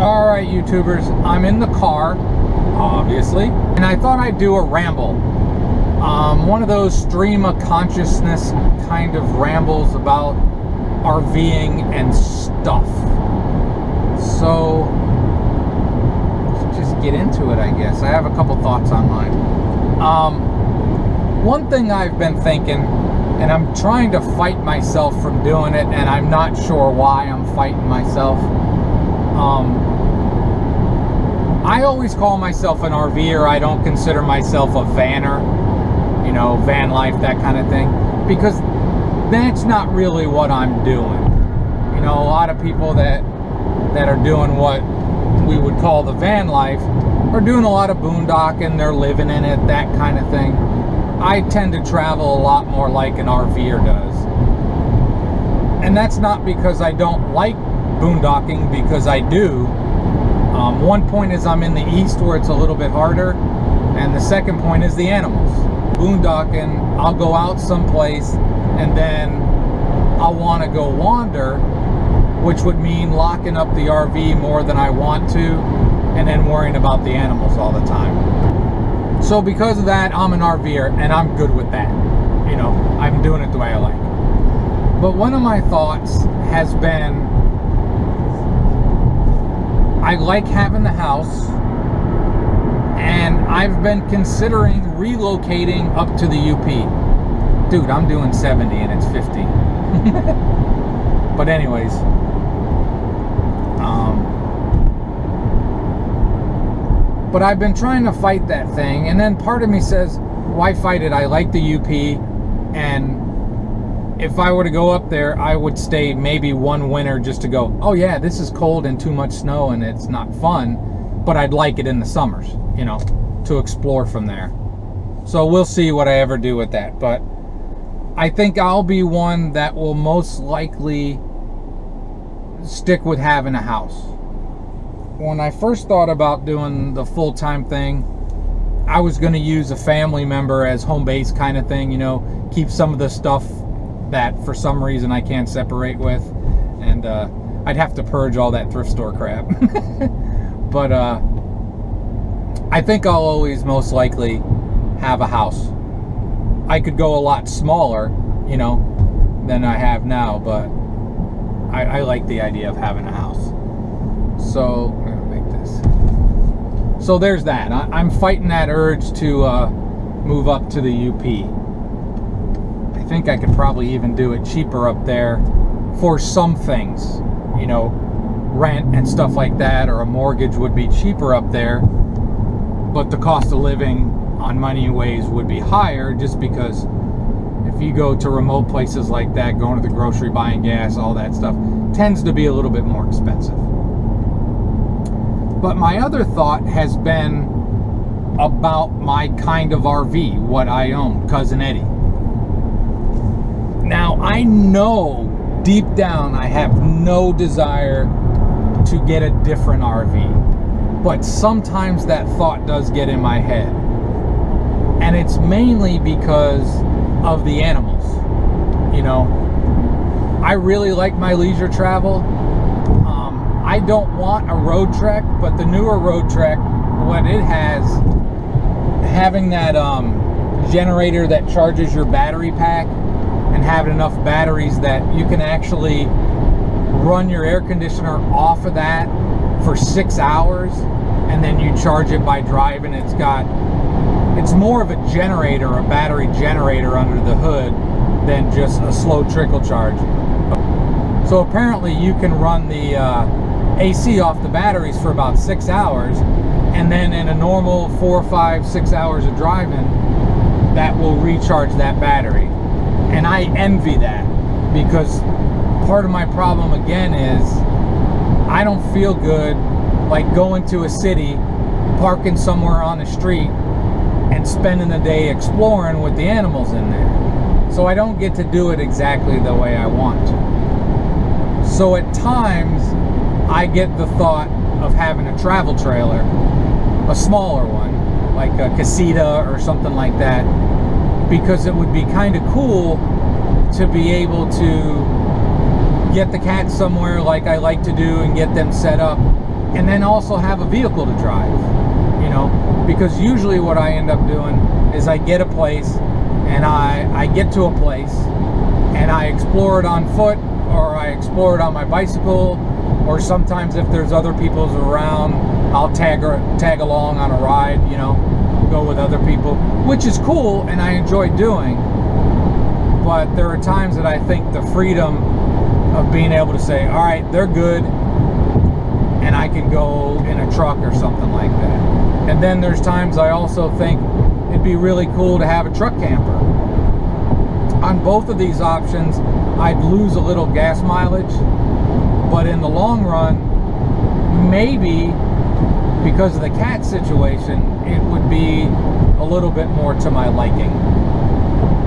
Alright, YouTubers, I'm in the car, obviously, and I thought I'd do a ramble. One of those stream of consciousness kind of rambles about RVing and stuff. So, let's just get into it, I guess. I have a couple thoughts on mine. One thing I've been thinking, and I'm trying to fight myself from doing it, and I'm not sure why I'm fighting myself. I always call myself an RVer. I don't consider myself a vanner, you know, van life, that kind of thing, because that's not really what I'm doing. You know, a lot of people that are doing what we would call the van life are doing a lot of boondocking, they're living in it, that kind of thing. I tend to travel a lot more like an RVer does. And that's not because I don't like boondocking, because I do. One point is I'm in the east where it's a little bit harder, and the second point is the animals. Boondocking, I'll go out someplace and then I'll want to go wander, which would mean locking up the RV more than I want to, and then worrying about the animals all the time. So because of that, I'm an RVer, and I'm good with that. You know, I'm doing it the way I like. But one of my thoughts has been, I like having the house, and I've been considering relocating up to the UP. Dude, I'm doing 70 and it's 50. But anyways, but I've been trying to fight that thing, and then part of me says, why fight it? I like the UP, and if I were to go up there, I would stay maybe one winter just to go, oh yeah, this is cold and too much snow and it's not fun, but I'd like it in the summers, you know, to explore from there. So we'll see what I ever do with that, but I think I'll be one that will most likely stick with having a house. When I first thought about doing the full-time thing, I was going to use a family member as home base kind of thing, you know, keep some of the stuff that for some reason I can't separate with, and I'd have to purge all that thrift store crap. But I think I'll always most likely have a house. I could go a lot smaller, you know, than I have now, but I like the idea of having a house. So I'm gonna make this. So there's that. I'm fighting that urge to move up to the UP. I think I could probably even do it cheaper up there for some things, you know, rent and stuff like that, or a mortgage would be cheaper up there, but the cost of living on many ways would be higher, just because if you go to remote places like that, going to the grocery, buying gas, all that stuff tends to be a little bit more expensive. But my other thought has been about my kind of RV, what I own, Cousin Eddie. Now, I know deep down I have no desire to get a different RV, but sometimes that thought does get in my head. And it's mainly because of the animals. You know, I really like my leisure travel. I don't want a road trek, but the newer road trek, what it has, having that generator that charges your battery pack, and having enough batteries that you can actually run your air conditioner off of that for 6 hours, and then you charge it by driving. It's more of a generator, a battery generator under the hood, than just a slow trickle charge. So apparently you can run the AC off the batteries for about 6 hours, and then in a normal 4, 5, 6 hours of driving, that will recharge that battery. And I envy that, because part of my problem again is I don't feel good like going to a city, parking somewhere on the street, and spending the day exploring with the animals in there. So I don't get to do it exactly the way I want to. So at times I get the thought of having a travel trailer, a smaller one, like a casita or something like that, because it would be kind of cool to be able to get the cats somewhere like I like to do and get them set up, and then also have a vehicle to drive, you know, because usually what I end up doing is I get a place, and I get to a place and I explore it on foot, or I explore it on my bicycle, or sometimes if there's other people around, I'll tag along on a ride, you know, go with other people, which is cool and I enjoy doing. But there are times that I think the freedom of being able to say, all right, they're good, and I can go in a truck or something like that. And then there's times I also think it'd be really cool to have a truck camper. On both of these options, I'd lose a little gas mileage, but in the long run, maybe because of the cat situation, it would be a little bit more to my liking.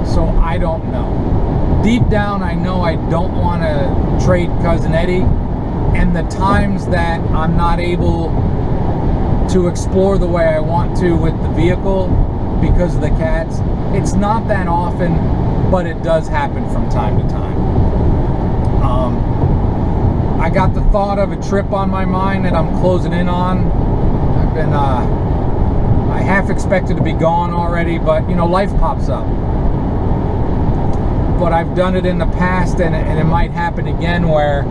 So I don't know. Deep down, I know I don't want to trade Cousin Eddie, and the times that I'm not able to explore the way I want to with the vehicle because of the cats, it's not that often, but it does happen from time to time. I got the thought of a trip on my mind that I'm closing in on. I've been, I half expected to be gone already, but you know, life pops up. But I've done it in the past, and it might happen again, where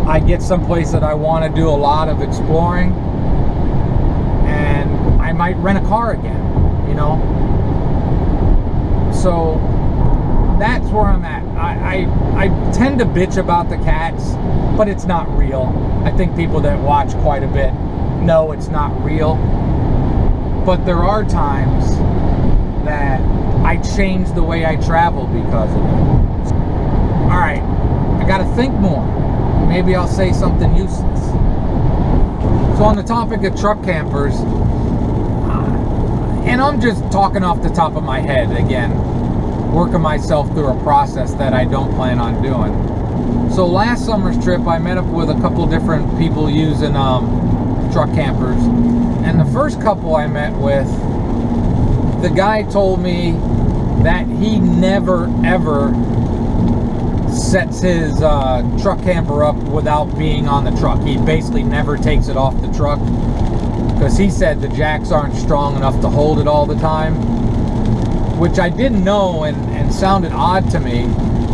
I get someplace that I want to do a lot of exploring, and I might rent a car again, you know. So that's where I'm at. I tend to bitch about the cats, but it's not real. I think people that watch quite a bit know it's not real. But there are times that I change the way I travel because of it. All right, I gotta think more. Maybe I'll say something useless. So on the topic of truck campers, and I'm just talking off the top of my head again, working myself through a process that I don't plan on doing. So last summer's trip, I met up with a couple different people using truck campers, and the first couple I met with, the guy told me that he never ever sets his truck camper up without being on the truck. He basically never takes it off the truck, because he said the jacks aren't strong enough to hold it all the time, which I didn't know and sounded odd to me.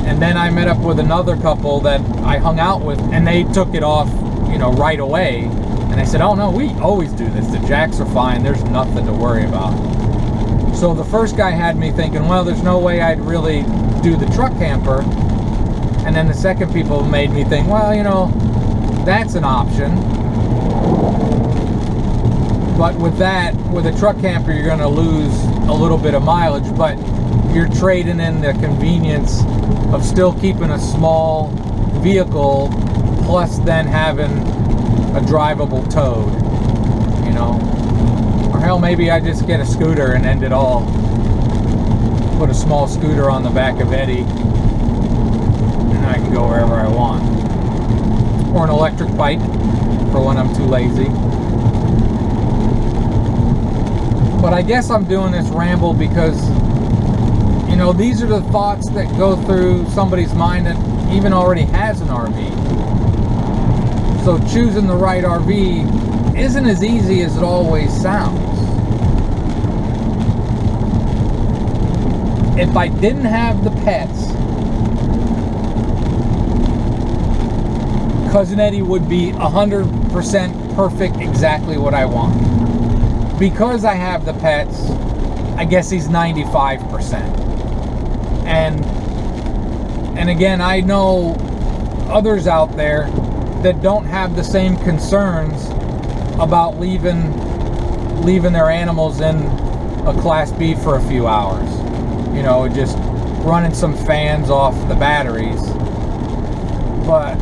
And then I met up with another couple that I hung out with, and they took it off, you know, right away. And I said, oh no, we always do this. The jacks are fine. There's nothing to worry about. So the first guy had me thinking, well, there's no way I'd really do the truck camper. And then the second people made me think, well, you know, that's an option. But with that, with a truck camper, you're going to lose a little bit of mileage, but you're trading in the convenience of still keeping a small vehicle, plus then having a drivable Toad, you know. Or hell, maybe I just get a scooter and end it all. Put a small scooter on the back of Eddie, and I can go wherever I want. Or an electric bike, for when I'm too lazy. But I guess I'm doing this ramble because, you know, these are the thoughts that go through somebody's mind that even already has an RV. So choosing the right RV isn't as easy as it always sounds. If I didn't have the pets, Cousin Eddie would be 100% perfect, exactly what I want. Because I have the pets, I guess he's 95%. And again, I know others out there that don't have the same concerns about leaving their animals in a Class B for a few hours. You know, just running some fans off the batteries. But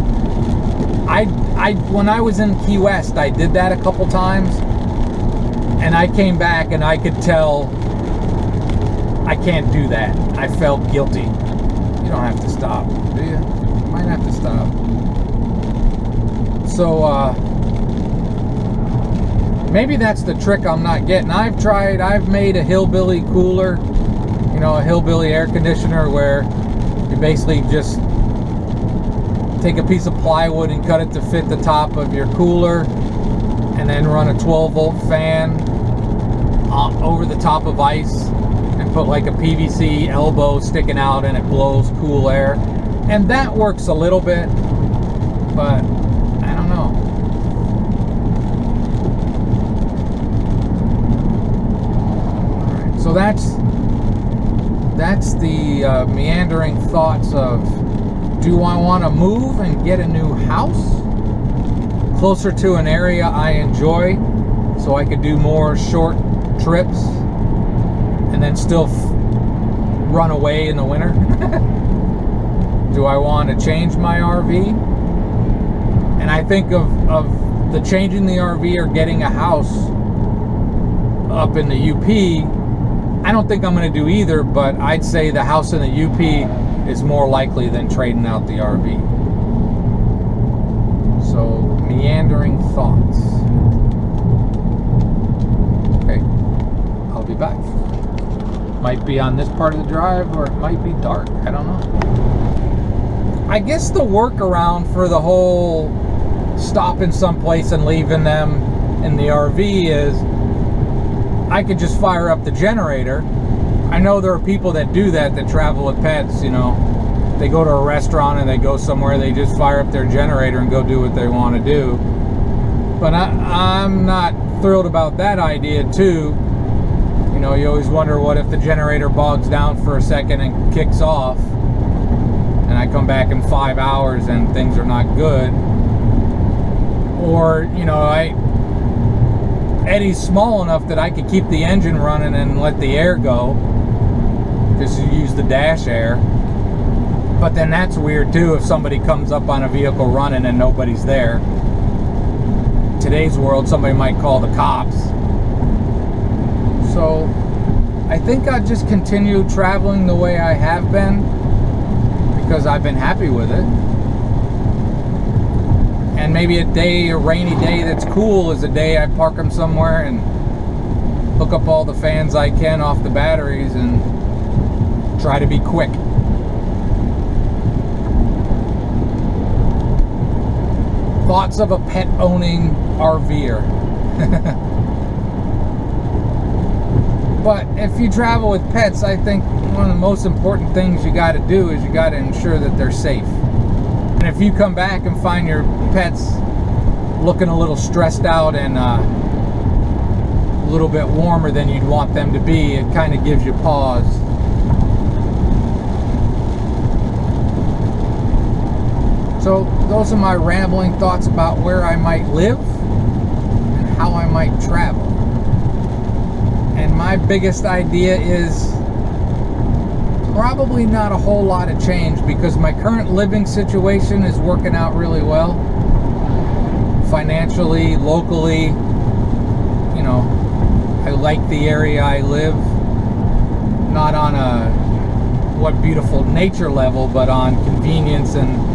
when I was in Key West, I did that a couple times. And I came back and I could tell I can't do that. I felt guilty. You don't have to stop, do you? You might have to stop. So, maybe that's the trick I'm not getting. I've made a hillbilly cooler, you know, a hillbilly air conditioner, where you basically just take a piece of plywood and cut it to fit the top of your cooler, and then run a 12-volt fan over the top of ice and put like a PVC elbow sticking out and it blows cool air. And that works a little bit, but I don't know. All right, so that's the meandering thoughts of, do I want to move and get a new house closer to an area I enjoy so I could do more short trips and then still run away in the winter? Do I want to change my RV? And I think of the changing the RV or getting a house up in the UP. I don't think I'm going to do either, but I'd say the house in the UP is more likely than trading out the RV. So, meandering thoughts. Okay, I'll be back. Might be on this part of the drive, or it might be dark. I don't know. I guess the workaround for the whole stopping someplace and leaving them in the RV is I could just fire up the generator. I know there are people that do that travel with pets, you know. They go to a restaurant and they go somewhere, they just fire up their generator and go do what they want to do. But I'm not thrilled about that idea too. You know, you always wonder, what if the generator bogs down for a second and kicks off and I come back in 5 hours and things are not good? Or, you know, Eddie's small enough that I could keep the engine running and let the air go, just use the dash air. But then that's weird too if somebody comes up on a vehicle running and nobody's there. In today's world, somebody might call the cops. So I think I'll just continue traveling the way I have been because I've been happy with it. And maybe a rainy day that's cool is a day I park them somewhere and hook up all the fans I can off the batteries and try to be quick. Thoughts of a pet-owning RVer. But if you travel with pets, I think one of the most important things you got to do is you got to ensure that they're safe. And if you come back and find your pets looking a little stressed out and a little bit warmer than you'd want them to be, it kind of gives you pause. So those are my rambling thoughts about where I might live and how I might travel. And my biggest idea is probably not a whole lot of change because my current living situation is working out really well. Financially, locally, you know, I like the area I live. Not on a what beautiful nature level, but on convenience and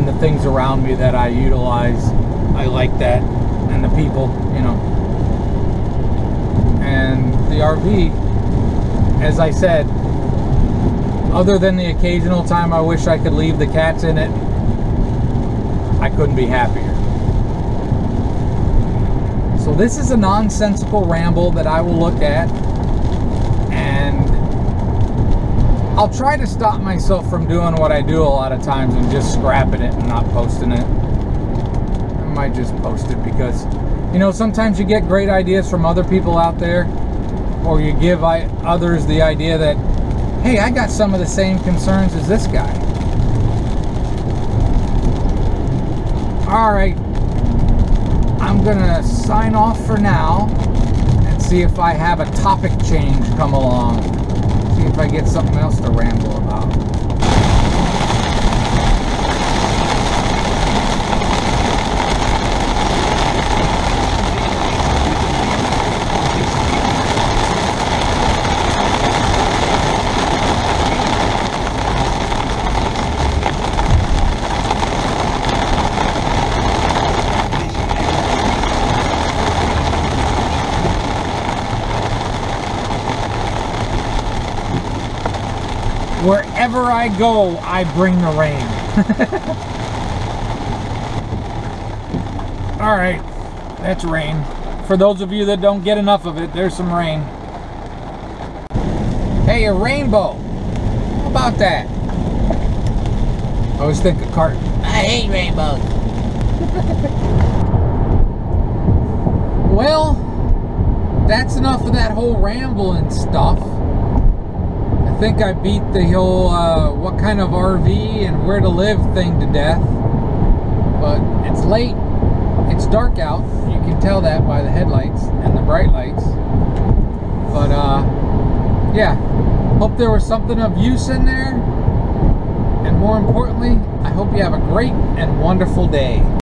the things around me that I utilize. I like that, and the people, you know. And the RV, as I said, other than the occasional time I wish I could leave the cats in it, I couldn't be happier. So this is a nonsensical ramble that I will look at, and I'll try to stop myself from doing what I do a lot of times and just scrapping it and not posting it. I might just post it because, you know, sometimes you get great ideas from other people out there, or you give others the idea that, hey, I got some of the same concerns as this guy. All right, I'm gonna sign off for now and see if I have a topic change come along. See if I get something else to ramble about. Wherever I go, I bring the rain. All right, that's rain. for those of you that don't get enough of it, there's some rain. Hey, a rainbow. How about that? I always think of carton. I hate rainbows. Well, that's enough of that whole ramble and stuff. I think I beat the whole what kind of RV and where to live thing to death. But it's late. It's dark out. You can tell that by the headlights and the bright lights. But yeah, hope there was something of use in there. And more importantly, I hope you have a great and wonderful day.